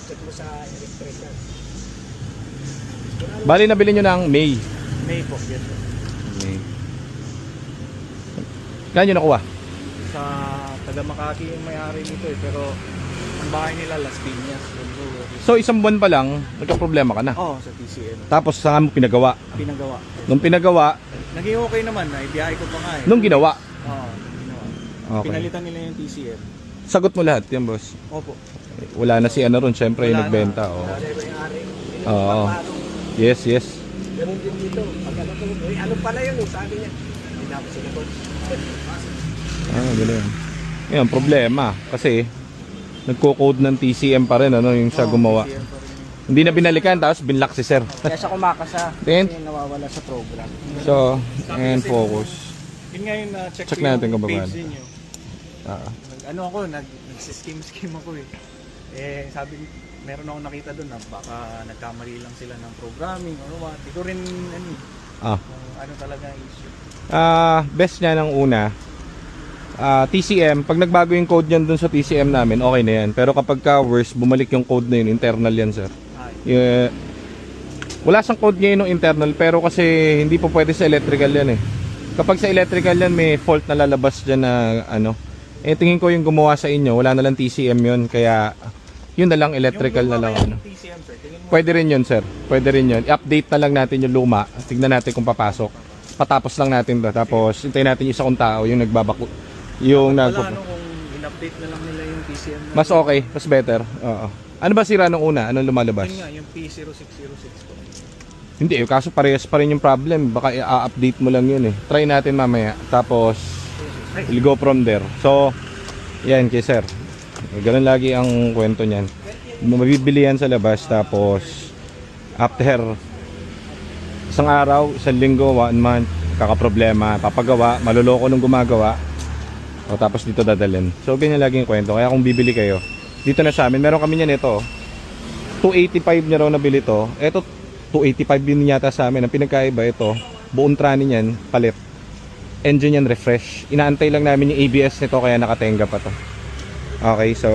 check mo sa electrical. Bali, nabili nyo ng May. May po, yes po. May. Kaya nyo nakuha? Sa taga Makati yung may-ari nito eh, pero ang bahay nila Las Piñas. So, isang buwan pa lang, nagka-problema ka na. Oo, sa TCM. Tapos, saan mo pinagawa? Pinagawa. Nung pinagawa, Naging okay naman na, ibiyahe ko pa nga eh. nung ginawa. Oo, ginawa. Okay. Pinalitan nila yung TCM. Sagot mo lahat yan, boss. Opo. Wala na si ano ron, syempre yung Wala na. nagbenta. Oo. Wala na yung may-ari. Oo. Yes, yes. Ganun din dito. Pag ano ko, ano pala yun, sabi niya. Hindi na ako sinagot. Ganun. Ngayon, problema. Kasi, nagko-code ng TCM pa rin, ano, yung siya gumawa. TCM pa rin. Hindi na binalikan, tapos binlock si sir. Kaya siya kumakasa. Then, Kasi nawawala sa program. so, and focus. Yun nga yung check Check ko natin yung kung paano. page ninyo. Ah. Ano ako, nag-scheme ako eh. Eh, sabi, meron akong nakita doon na baka nagkamali lang sila ng programming or what. Di ko rin, ano talaga ang issue. Best niya ng una, TCM, pag nagbago yung code niyan dun sa TCM namin, okay na yan. Pero kapag ka worse, bumalik yung code na yun, internal yan, sir. Wala siyang code ngayon ng internal, pero kasi hindi po pwede sa electrical yan eh. Kapag sa electrical yan, may fault na lalabas dyan na ano. Eh, tingin ko yung gumawa sa inyo, wala na lang TCM yun, kaya yun na lang, electrical na lang. Ano. TCM, sir, tingin mo. Pwede rin yun, sir. Pwede rin yun. I-update na lang natin yung luma. Tignan natin kung papasok. Patapos lang natin to. Tapos, hintayin natin yung isa kong tao, yung nagbabako. Yung Wala, nag... ano, kung in-update na lang nila yung TCM. Mas okay, mas better. Oo. Ano ba sira nung una? Anong lumalabas? Yun nga, yung P0606 ko. Hindi, kaso parehas pa rin yung problem. Baka i-update mo lang yun eh. Try natin mamaya. Tapos, we'll go from there. So, yan kay sir. Ganun lagi ang kwento niyan. Mabibili yan sa labas. Tapos, after isang araw, isang linggo, 1 month, kakaproblema, papagawa, maluloko nung gumagawa. O tapos dito dadalhin. So, ganyan lagi yung kwento. Kaya kung bibili kayo, dito na sa amin, meron kami niyan ito. 285 niya raw nabili to. Ito, 285 din yata sa amin. Ang pinagkaiba ito, buong trani niyan, palit. Engine yan, refresh. Inaantay lang namin yung ABS nito kaya nakatenga pa to. Okay, so